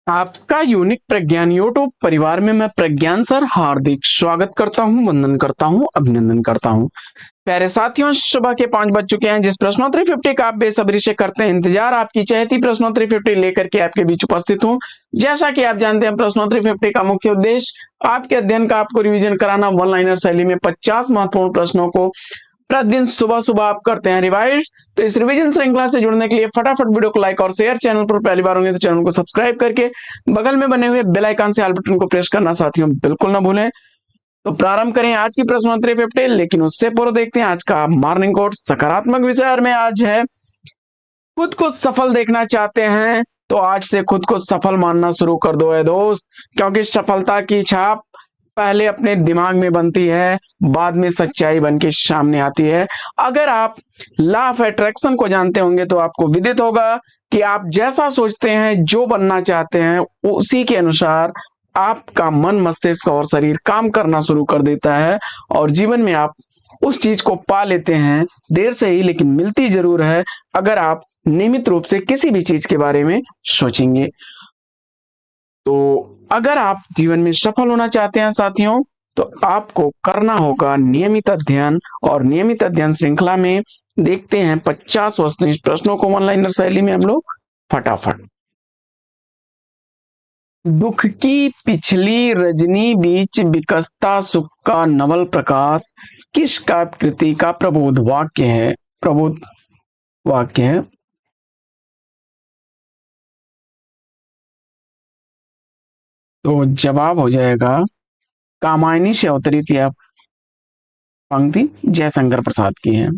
आपका यूनिक प्रज्ञान यूट्यूब परिवार में मैं प्रज्ञान सर हार्दिक स्वागत करता हूं, वंदन करता हूं, अभिनंदन करता हूं। प्यारे साथियों, सुबह के 5 बज चुके हैं। जिस प्रश्नोत्तरी 50 का आप बेसब्री से करते हैं इंतजार, आपकी चहेती प्रश्नोत्तरी 50 लेकर के आपके बीच उपस्थित हूं। जैसा कि आप जानते हैं, प्रश्नोत्तरी 50 का मुख्य उद्देश्य आपके अध्ययन का आपको रिवीजन कराना। वन लाइनर शैली में 50 महत्वपूर्ण प्रश्नों को प्रतिदिन सुबह सुबह आप करते हैं रिवाइज। तो इस रिवीजन श्रृंखला से जुड़ने के लिए फटाफट वीडियो को लाइक और शेयर, चैनल पर पहली बार होंगे तो चैनल को सब्सक्राइब करके बगल में बने हुए बेल आइकन से ऑल बटन को प्रेस करना साथियों बिल्कुल ना भूलें। तो प्रारंभ करें आज की प्रश्नोत्तरी 50, लेकिन उससे पूर्व देखते हैं आज का मॉर्निंग कोट। सकारात्मक विचार में आज है, खुद को सफल देखना चाहते हैं तो आज से खुद को सफल मानना शुरू कर दो है दोस्त, क्योंकि सफलता की छाप पहले अपने दिमाग में बनती है, बाद में सच्चाई बन के सामने आती है। अगर आप लॉ ऑफ अट्रैक्शन को जानते होंगे तो आपको विदित होगा कि आप जैसा सोचते हैं, जो बनना चाहते हैं, उसी के अनुसार आपका मन, मस्तिष्क और शरीर काम करना शुरू कर देता है और जीवन में आप उस चीज को पा लेते हैं। देर से ही लेकिन मिलती जरूर है, अगर आप नियमित रूप से किसी भी चीज के बारे में सोचेंगे। तो अगर आप जीवन में सफल होना चाहते हैं साथियों, तो आपको करना होगा नियमित अध्ययन। और नियमित अध्ययन श्रृंखला में देखते हैं 50 वस्तुनिष्ठ प्रश्नों को वन लाइनर शैली में हम लोग फटाफट। दुख की पिछली रजनी बीच विकसता सुख का नवल प्रकाश किस काव्य कृति का प्रबोध वाक्य है? प्रबोध वाक्य है। तो जवाब हो जाएगा कामायनी से अवतरित यह पंक्ति जयशंकर प्रसाद की है।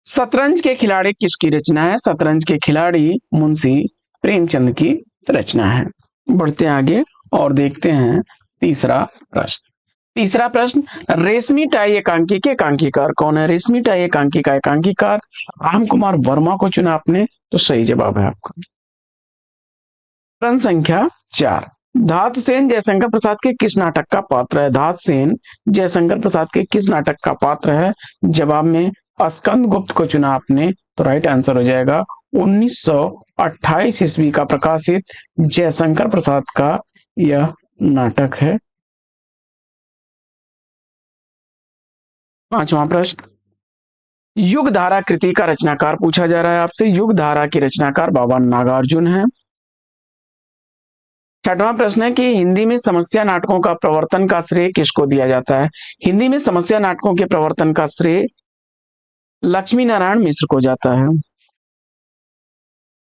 शतरंज के खिलाड़ी किसकी रचना है? शतरंज के खिलाड़ी मुंशी प्रेमचंद की रचना है। बढ़ते आगे और देखते हैं तीसरा प्रश्न। तीसरा प्रश्न, रेशमी टाई एकांकी के एकांकीकार कौन है? रेशमी टाई एकांकी का एकांकीकार राम कुमार वर्मा को चुना आपने, तो सही जवाब है आपका। प्रश्न संख्या 4, धातु सेन जयशंकर प्रसाद के किस नाटक का पात्र है? धातु सेन जयशंकर प्रसाद के किस नाटक का पात्र है? जवाब में स्कंद गुप्त को चुना आपने, तो राइट आंसर हो जाएगा 1928 ईस्वी का प्रकाशित जयशंकर प्रसाद का यह नाटक है। पांचवा प्रश्न, युग धारा कृति का रचनाकार पूछा जा रहा है आपसे। युग धारा के रचनाकार बाबा नागार्जुन है। छठवां प्रश्न है कि हिंदी में समस्या नाटकों का प्रवर्तन का श्रेय किसको दिया जाता है? हिंदी में समस्या नाटकों के प्रवर्तन का श्रेय लक्ष्मी नारायण मिश्र को जाता है।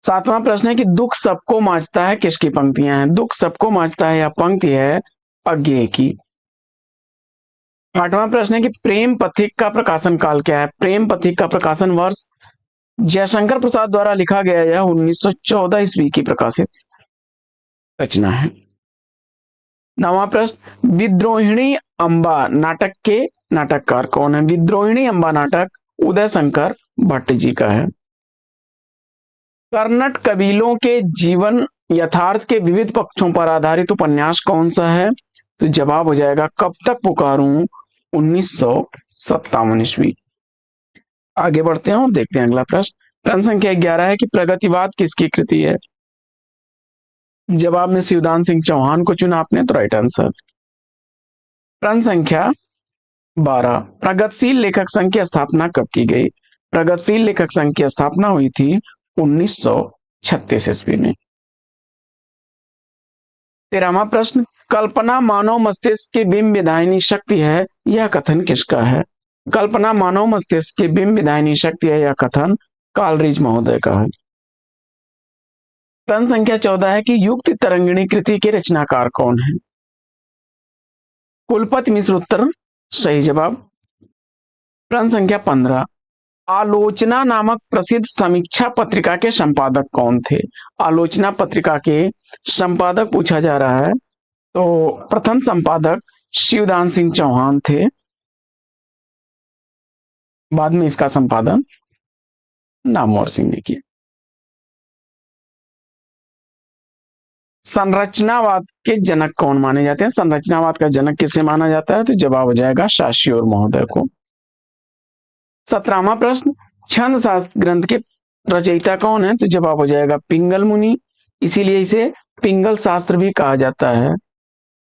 सातवां प्रश्न है कि दुख सबको मांझता है किसकी पंक्तियां हैं? दुख सबको मांझता है यह पंक्ति है अज्ञेय की। आठवां प्रश्न है कि प्रेम पथिक का प्रकाशन काल क्या है? प्रेम पथिक का प्रकाशन वर्ष जयशंकर प्रसाद द्वारा लिखा गया यह 1914 ईस्वी की प्रकाशित रचना है। नवा प्रश्न, विद्रोहिणी अंबा नाटक के नाटककार कौन है? विद्रोहिणी अंबा नाटक उदय शंकर भट्ट जी का है। कर्नट कबीलों के जीवन यथार्थ के विविध पक्षों पर आधारित उपन्यास कौन सा है? तो जवाब हो जाएगा कब तक पुकारूं, 1957 ईस्वी। आगे बढ़ते हैं और देखते हैं अगला प्रश्न। प्रश्न संख्या 11 है कि प्रगतिवाद किसकी कृति है? जवाब में शिवदान सिंह चौहान को चुना आपने, तो राइट आंसर। प्रश्न संख्या 12, प्रगतिशील लेखक संघ की स्थापना कब की गई? प्रगतिशील लेखक संघ की स्थापना हुई थी 1936 ईस्वी में। 13वां प्रश्न, कल्पना मानव मस्तिष्क की बिंब विधायनी शक्ति है, यह कथन किसका है? कल्पना मानव मस्तिष्क की बिंब विधायनी शक्ति है, यह कथन कालरीज महोदय का है। प्रश्न संख्या 14 है कि युक्ति तरंगिणी कृति के रचनाकार कौन है? कुलपति मिश्र उत्तर सही जवाब। प्रश्न संख्या 15, आलोचना नामक प्रसिद्ध समीक्षा पत्रिका के संपादक कौन थे? आलोचना पत्रिका के संपादक पूछा जा रहा है, तो प्रथम संपादक शिवदान सिंह चौहान थे, बाद में इसका संपादन नामवर सिंह ने किया। संरचनावाद के जनक कौन माने जाते हैं? संरचनावाद का जनक किसे माना जाता है? तो जवाब हो जाएगा शास्त्री महोदय को। 17वां प्रश्न, छंद शास्त्र ग्रंथ के रचयिता कौन है? तो जवाब हो जाएगा पिंगल मुनि। इसीलिए इसे पिंगल शास्त्र भी कहा जाता है,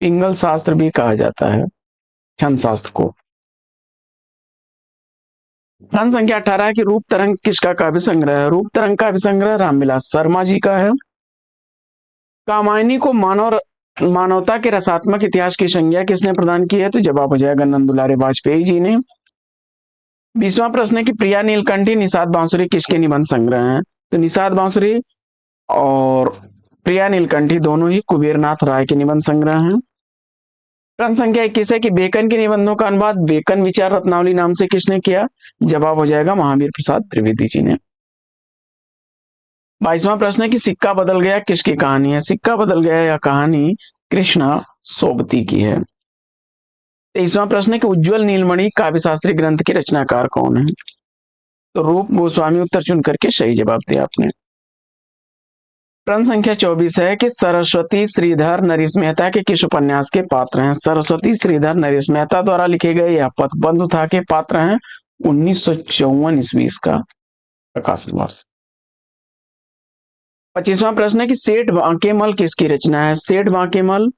पिंगल शास्त्र भी कहा जाता है छंद शास्त्र को। प्रश्न संख्या 18 की रूप तरंग किसका काव्य संग्रह है? रूप तरंग काव्य संग्रह रामविलास शर्मा जी का है। कामायनी को मानवता के रसात्मक इतिहास की संज्ञा किसने प्रदान की है? तो जवाब हो जाएगा नंद दुलारे वाजपेयी जी ने। 20वां प्रश्न है कि प्रिया नीलकंठी निषाद बांसुरी किसके निबंध संग्रह हैं? तो निषाद बांसुरी और प्रिया नीलकंठी दोनों ही कुबेरनाथ राय के निबंध संग्रह हैं। प्रश्न संख्या 21 है कि बेकन के निबंधों का अनुवाद बेकन विचार रत्नावली नाम से किसने किया? जवाब हो जाएगा महावीर प्रसाद त्रिवेदी जी ने। 22वां प्रश्न है कि सिक्का बदल गया किसकी कहानी है? सिक्का बदल गया यह कहानी कृष्णा सोबती की है। 23वां प्रश्न है कि उज्ज्वल नीलमणि काव्य शास्त्री ग्रंथ के रचनाकार कौन है? तो रूप गोस्वामी उत्तर चुन करके सही जवाब दिया आपने। प्रश्न संख्या 24 है कि सरस्वती श्रीधर नरेश मेहता के किस उपन्यास के पात्र हैं? सरस्वती श्रीधर नरेश मेहता द्वारा लिखे गए यह पथबंधु था के पात्र हैं। 1954 ईस्वी का प्रकाशन वर्ष। 25वां प्रश्न है कि सेठ बांकेमल किसकी रचना है? सेठ बांकेमल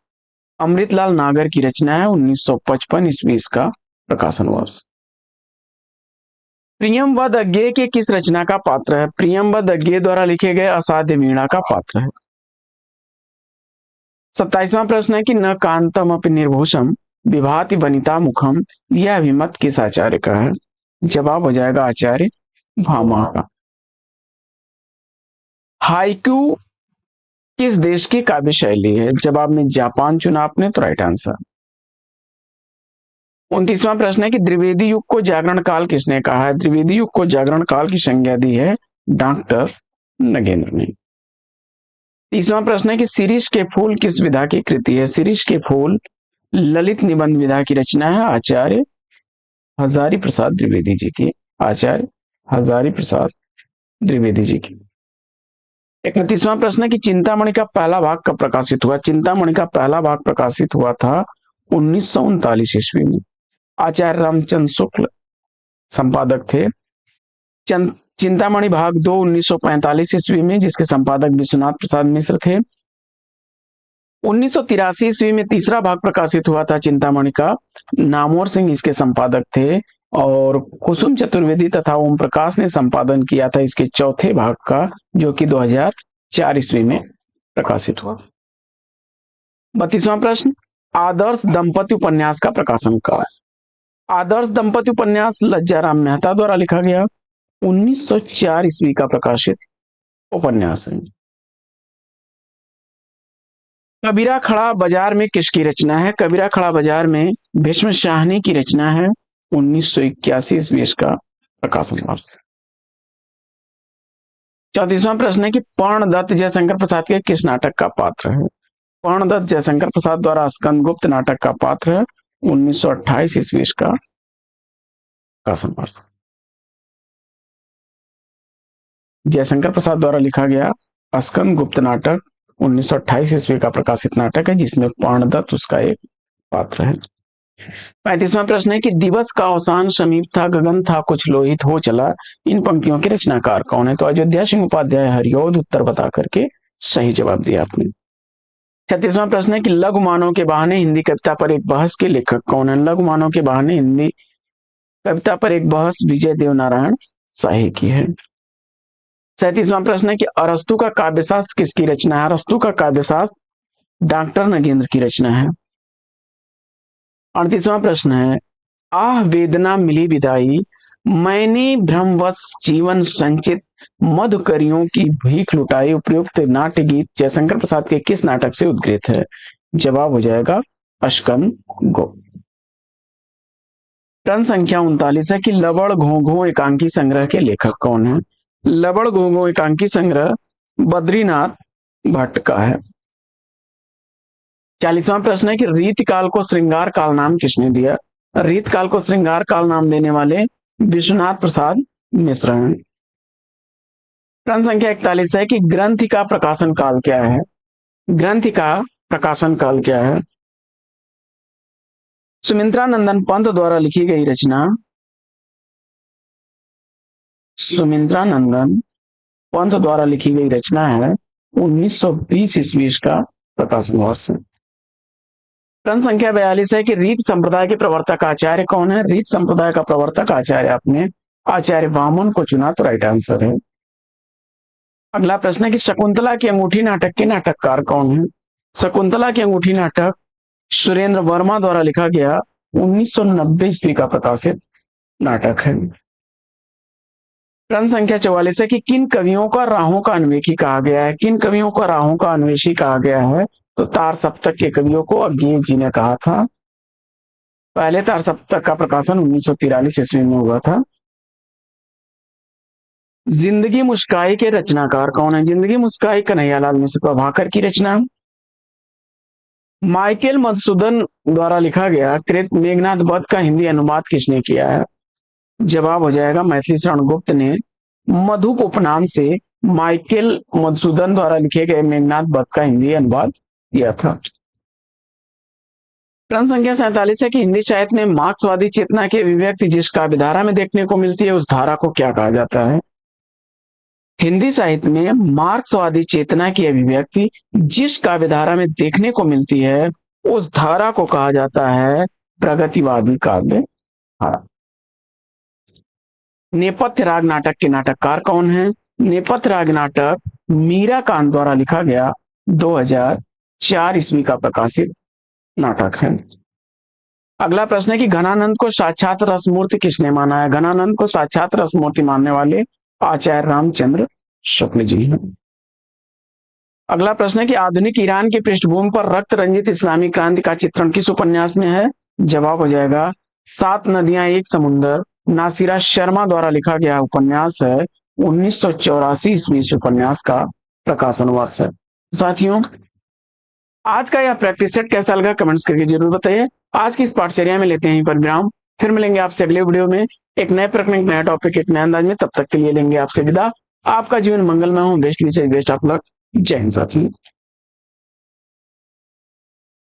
अमृतलाल नागर की रचना है। 1955 ईस्वी का प्रकाशन वर्ष। प्रियमवद अज्ञे के किस रचना का पात्र है? प्रियमवद अज्ञे द्वारा लिखे गए असाध्य वीणा का पात्र है। 27वां प्रश्न है कि न कांतम अपि निर्भूषम विभाति वनिता मुखम यह अभिमत किस आचार्य का है? जवाब हो जाएगा आचार्य भामा का। हाइकू किस देश की काव्य शैली है? जवाब में जापान चुना आपने, तो राइट आंसर। 29वां प्रश्न है कि द्विवेदी युग को जागरण काल किसने कहा है? द्विवेदी युग को जागरण काल की संज्ञा दी है डॉक्टर नगेंद्र ने। 30वां प्रश्न है कि शिरीष के फूल किस विधा की कृति है? शिरीष के फूल ललित निबंध विधा की रचना है आचार्य हजारी प्रसाद द्विवेदी जी की। आचार्य हजारी प्रसाद द्विवेदी जी की। 31वां प्रश्न है कि चिंतामणि का पहला भाग कब प्रकाशित हुआ? चिंतामणि का पहला भाग प्रकाशित हुआ था 1939 ईस्वी में। आचार्य रामचंद्र शुक्ल संपादक थे। चिंतामणि भाग 2 1945 ईस्वी में, जिसके संपादक विश्वनाथ प्रसाद मिश्र थे। 1983 ईस्वी में तीसरा भाग प्रकाशित हुआ था चिंतामणि का, नामवर सिंह इसके संपादक थे और कुसुम चतुर्वेदी तथा ओम प्रकाश ने संपादन किया था इसके चौथे भाग का, जो कि 2004 ईस्वी में प्रकाशित हुआ। 32वां प्रश्न, आदर्श दंपति उपन्यास का प्रकाशन कब है? आदर्श दंपति उपन्यास लज्जाराम मेहता द्वारा लिखा गया 1904 ईस्वी का प्रकाशित उपन्यास है। कबीरा खड़ा बाजार में किसकी रचना है? कबीरा खड़ा बाजार में भीष्म शाहनी की रचना है। 1981 ईस्वी का प्रकाशन वर्ष। 34वां प्रश्न है कि पर्णदत्त जयशंकर प्रसाद के किस नाटक का पात्र है? पर्णदत्त जयशंकर प्रसाद द्वारा स्कंदगुप्त नाटक का पात्र है। 1928 ईस्वी का प्रकाशन वर्ष। जयशंकर प्रसाद द्वारा लिखा गया स्कंदगुप्त नाटक 1928 ईस्वी का प्रकाशित नाटक है, जिसमें पर्णदत्त उसका एक पात्र है। 35वां प्रश्न है कि दिवस का अवसान समीप था, गगन था कुछ लोहित हो चला, इन पंक्तियों के रचनाकार कौन है? तो अयोध्या सिंह उपाध्याय हरिऔध उत्तर बता करके सही जवाब दिया आपने। 36वां प्रश्न है कि लघु मानव के बहाने हिंदी कविता पर एक बहस के लेखक कौन है? लघु मानव के बहाने हिंदी कविता पर एक बहस विजय देव नारायण शाही की है। 37वां प्रश्न है कि अरस्तु का काव्यशास्त्र किसकी रचना है? अरस्तु का काव्यशास्त्र डॉक्टर नगेंद्र की रचना है। 38वां प्रश्न है, आह वेदना मिली विदाई, मैंने भ्रमवश जीवन संचित, मधुकरियों की भीख लुटाई, उपयुक्त नाट्य गीत जयशंकर प्रसाद के किस नाटक से उद्गृत है? जवाब हो जाएगा स्कंदगुप्त। प्रश्न संख्या 39 है कि लवण घोंघो एकांकी संग्रह के लेखक कौन है? लवण घोंघो एकांकी संग्रह बद्रीनाथ भट्ट का है। 40वां प्रश्न है कि रीतकाल को श्रृंगार काल नाम किसने दिया? रीतकाल को श्रृंगार काल नाम देने वाले विश्वनाथ प्रसाद मिश्र हैं। प्रश्न संख्या 41 है कि ग्रंथ का प्रकाशन काल क्या है? ग्रंथ का प्रकाशन काल क्या है? सुमित्रा नंदन पंत द्वारा लिखी गई रचना, सुमित्रा नंदन पंत द्वारा लिखी गई रचना है 1920 ईस्वी का प्रकाशन वर्ष है। प्रश्न संख्या 42 है कि रीत संप्रदाय के प्रवर्तक आचार्य कौन है? रीत संप्रदाय का प्रवर्तक आचार्य आपने आचार्य वामन को चुना, तो राइट आंसर है। अगला प्रश्न है कि शकुंतला की अंगूठी नाटक के नाटककार कौन है? शकुंतला की अंगूठी नाटक सुरेंद्र वर्मा द्वारा लिखा गया 1990 ईस्वी का प्रकाशित नाटक है। प्रश्न संख्या 44 है कि किन कवियों का राहों का अन्वेषी कहा गया है? किन कवियों का राहों का अन्वेषी कहा गया है? तो तार सप्तक के कवियों को अज्ञेय जी ने कहा था। पहले तार सप्तक का प्रकाशन 1943 ईस्वी में हुआ था। जिंदगी मुस्काई के रचनाकार कौन है? जिंदगी मुस्काई कन्हैयालाल मिश्र प्रभाकर की रचना। माइकल मधुसूदन द्वारा लिखा गया कृत मेघनाद वध का हिंदी अनुवाद किसने किया है? जवाब हो जाएगा मैथिली शरण गुप्त ने मधुप उपनाम से माइकल मधुसूदन द्वारा लिखे गए मेघनाद वध का हिंदी अनुवाद किया था। प्रश्न संख्या 47 है कि हिंदी साहित्य में मार्क्सवादी चेतना की अभिव्यक्ति जिस काव्य धारा में देखने को मिलती है उस धारा को क्या कहा जाता है? हिंदी साहित्य में मार्क्सवादी चेतना की अभिव्यक्ति जिस काव्य धारा में देखने को मिलती है उस धारा को कहा जाता है प्रगतिवादी काव्य धारा। नेपथ्य राग नाटक के नाटककार कौन है? नेपथ्य राग नाटक मीरा कांत द्वारा लिखा गया 2004 ईस्वी का प्रकाशित नाटक है। अगला प्रश्न है कि घनानंद को साक्षात रसमूर्ति किसने माना है? घनानंद को साक्षात रसमूर्ति मानने वाले आचार्य रामचंद्र शुक्ल जी हैं। अगला प्रश्न है कि आधुनिक ईरान की पृष्ठभूमि पर रक्त रंजित इस्लामी क्रांति का चित्रण किस उपन्यास में है? जवाब हो जाएगा 7 नदियां एक समुंदर, नासिरा शर्मा द्वारा लिखा गया उपन्यास है 1984 ईस्वी उपन्यास का प्रकाशन वर्ष है। साथियों, आज का यह प्रैक्टिस सेट कैसा लगा कमेंट्स करके जरूर बताइए। आज की इस पाठचर्या में लेते हैं यहीं पर विराम, फिर मिलेंगे आपसे अगले वीडियो में एक नए प्रकरण, एक नया टॉपिक, एक नए अंदाज में। तब तक के लिए लेंगे आपसे विदा। आपका जीवन मंगलमय हो, बेस्ट से बेस्ट ऑफ लक। जय हिंद साथियों।